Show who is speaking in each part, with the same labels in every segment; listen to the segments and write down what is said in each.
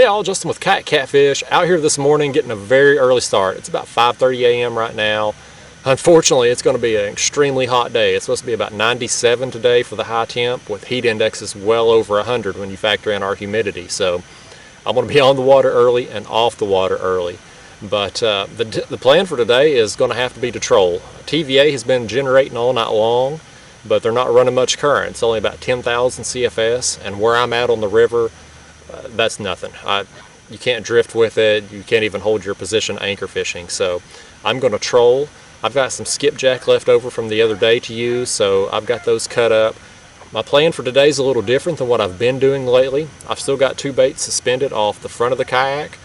Speaker 1: Hey all, Justin with Kayak Catfish, out here this morning getting a very early start. It's about 5:30 a.m. right now. Unfortunately, it's going to be an extremely hot day. It's supposed to be about 97 today for the high temp, with heat indexes well over 100 when you factor in our humidity. So I'm going to be on the water early and off the water early. But the plan for today is going to have to be to troll. TVA has been generating all night long, but they're not running much current. It's only about 10,000 CFS, and where I'm at on the river, that's nothing. You can't drift with it. You can't even hold your position anchor fishing. So I'm going to troll. I've got some skipjack left over from the other day to use, so I've got those cut up. My plan for today is a little different than what I've been doing lately. I've still got two baits suspended off the front of the kayak,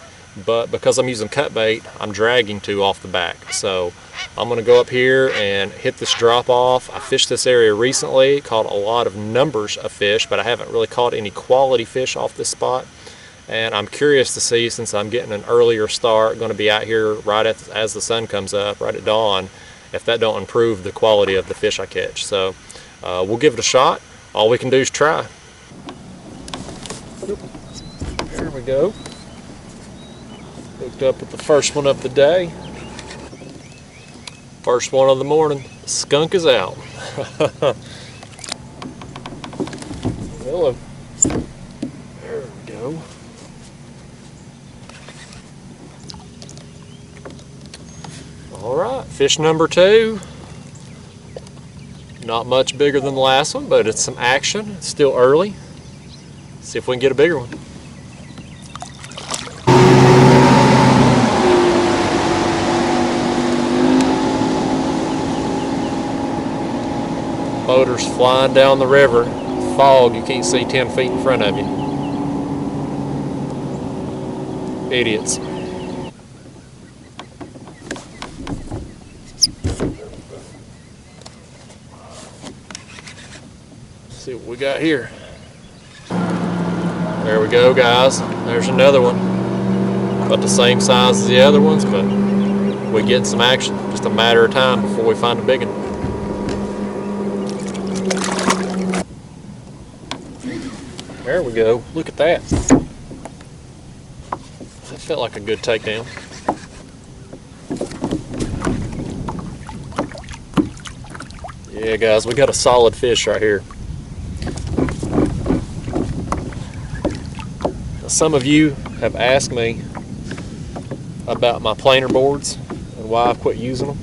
Speaker 1: but because I'm using cut bait, I'm dragging two off the back. So I'm going to go up here and hit this drop off. I fished this area recently, caught a lot of numbers of fish, but I haven't really caught any quality fish off this spot. And I'm curious to see, since I'm getting an earlier start, going to be out here right as the sun comes up, right at dawn, if that don't improve the quality of the fish I catch. So we'll give it a shot. All we can do is try. There we go. Hooked up with the first one of the day. First one of the morning. The skunk is out. Hello. There we go. All right, fish number two. Not much bigger than the last one, but it's some action. It's still early. See if we can get a bigger one. Motors flying down the river. Fog, you can't see 10 feet in front of you. Idiots. Let's see what we got here. There we go, guys. There's another one. About the same size as the other ones, but we get some action. Just a matter of time before we find a big one. There we go. Look at that. That felt like a good takedown. Yeah, guys, we got a solid fish right here. Now, some of you have asked me about my planer boards and why I've quit using them.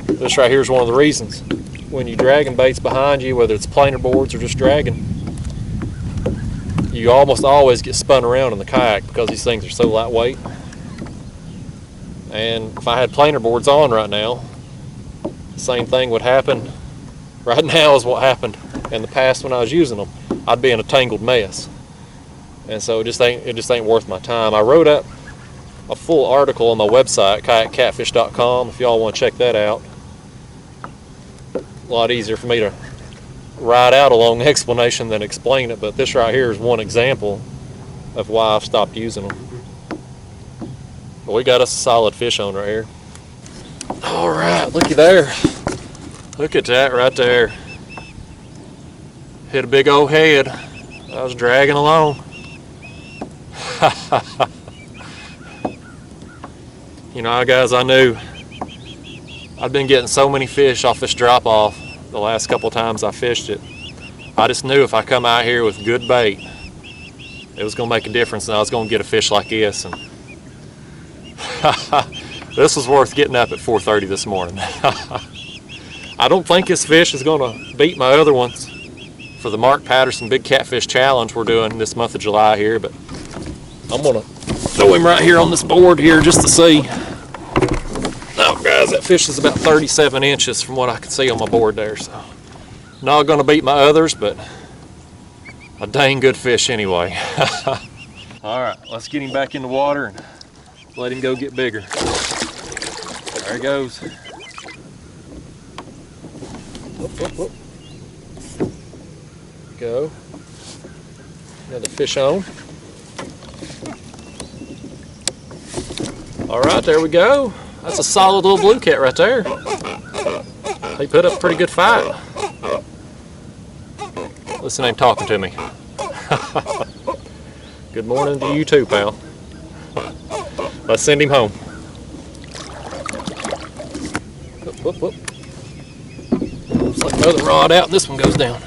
Speaker 1: This right here is one of the reasons. When you're dragging baits behind you, whether it's planer boards or just dragging, you almost always get spun around in the kayak because these things are so lightweight. And if I had planer boards on right now, the same thing would happen. Right now is what happened in the past when I was using them. I'd be in a tangled mess. And so it just ain't worth my time. I wrote up a full article on my website, kayakcatfish.com, if y'all want to check that out. A lot easier for me to write out a long explanation than explain it, but this right here is one example of why I've stopped using them. But we got us a solid fish on right here. All right, looky there. Look at that right there. Hit a big old head. I was dragging along. You know, guys, I knew I've been getting so many fish off this drop off the last couple times I fished it. I just knew if I come out here with good bait, it was going to make a difference, and I was going to get a fish like this. And this was worth getting up at 4:30 this morning. I don't think this fish is going to beat my other ones for the Mark Patterson Big Catfish Challenge we're doing this month of July here, but I'm going to throw him right here on this board here just to see. Oh, guys, that fish is about 37 inches from what I can see on my board there. So not going to beat my others, but a dang good fish anyway. All right, let's get him back in the water and let him go get bigger. There he goes. Whoop, whoop, whoop. Go. Another fish on. All right, there we go. That's a solid little blue cat right there. He put up a pretty good fight. Listen, ain't talking to me. Good morning to you too, pal. Let's send him home. Whoop, whoop, whoop. Looks like another rod out and this one goes down.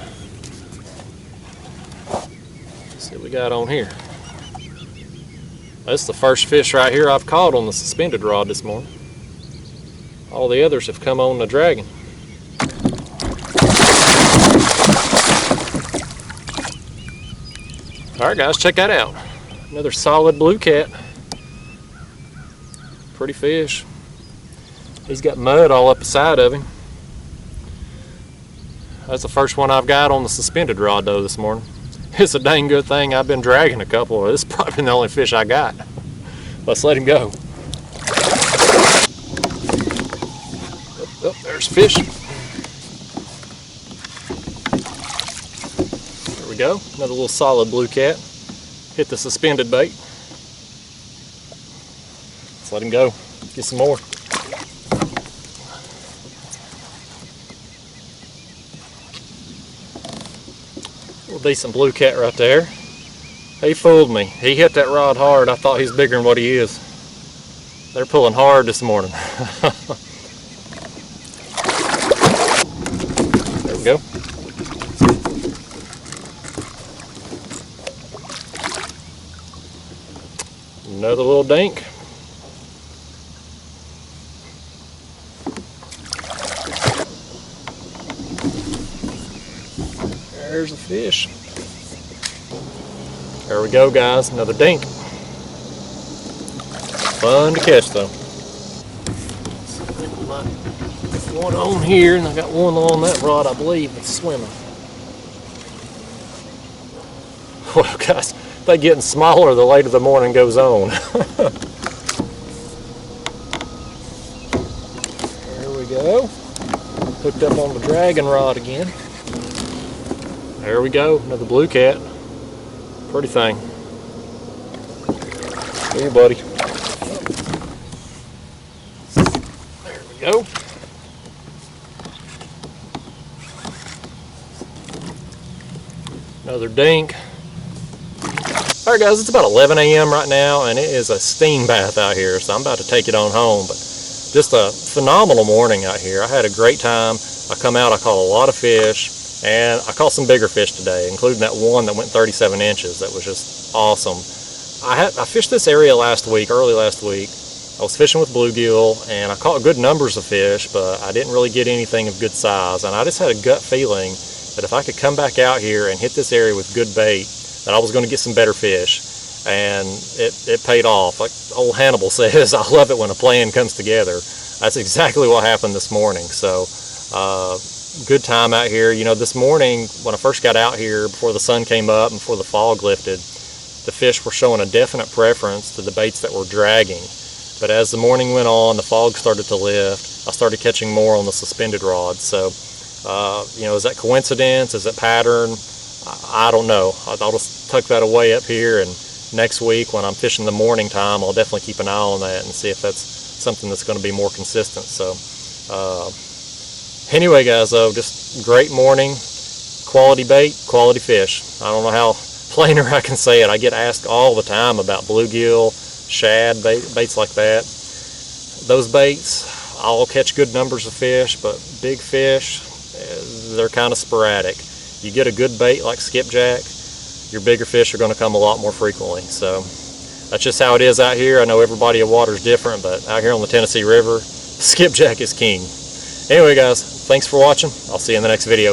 Speaker 1: Let's see what we got on here. That's the first fish right here I've caught on the suspended rod this morning. All the others have come on the dragon. Alright guys, check that out. Another solid blue cat. Pretty fish. He's got mud all up the side of him. That's the first one I've got on the suspended rod though this morning. It's a dang good thing I've been dragging a couple. This is probably the only fish I got. Let's let him go. Oh, there's fish. There we go. Another little solid blue cat. Hit the suspended bait. Let's let him go. Get some more. Little decent blue cat right there. He fooled me. He hit that rod hard. I thought he's bigger than what he is. They're pulling hard this morning. There we go. Another little dink. There's a fish. There we go, guys. Another dink. Fun to catch, though. So I think we might get one on here, and I got one on that rod, I believe, that's swimming. Well, guys, they're getting smaller the later the morning goes on. There we go. Hooked up on the dragon rod again. There we go, another blue cat. Pretty thing. Here, buddy. There we go. Another dink. Alright guys, it's about 11 a.m. right now and it is a steam bath out here, so I'm about to take it on home. But just a phenomenal morning out here. I had a great time. I come out, I caught a lot of fish. And I caught some bigger fish today, including that one that went 37 inches. That was just awesome. I fished this area early last week. I was fishing with bluegill, and I caught good numbers of fish, but I didn't really get anything of good size. And I just had a gut feeling that if I could come back out here and hit this area with good bait, that I was going to get some better fish. And it paid off. Like old Hannibal says, I love it when a plan comes together. That's exactly what happened this morning. So, good time out here. You know, this morning when I first got out here, before the sun came up and before the fog lifted, the fish were showing a definite preference to the baits that were dragging. But as the morning went on, the fog started to lift, I started catching more on the suspended rods. So, you know, is that coincidence? Is it pattern? I don't know. I'll just tuck that away up here, and next week when I'm fishing the morning time, I'll definitely keep an eye on that and see if that's something that's going to be more consistent. So, anyway guys, though, just great morning, quality bait, quality fish. I don't know how plainer I can say it. I get asked all the time about bluegill, shad, baits like that. Those baits, I'll catch good numbers of fish, but big fish, they're kind of sporadic. You get a good bait like skipjack, your bigger fish are going to come a lot more frequently. So that's just how it is out here. I know everybody of water is different, but out here on the Tennessee River, skipjack is king. Anyway guys, thanks for watching. I'll see you in the next video.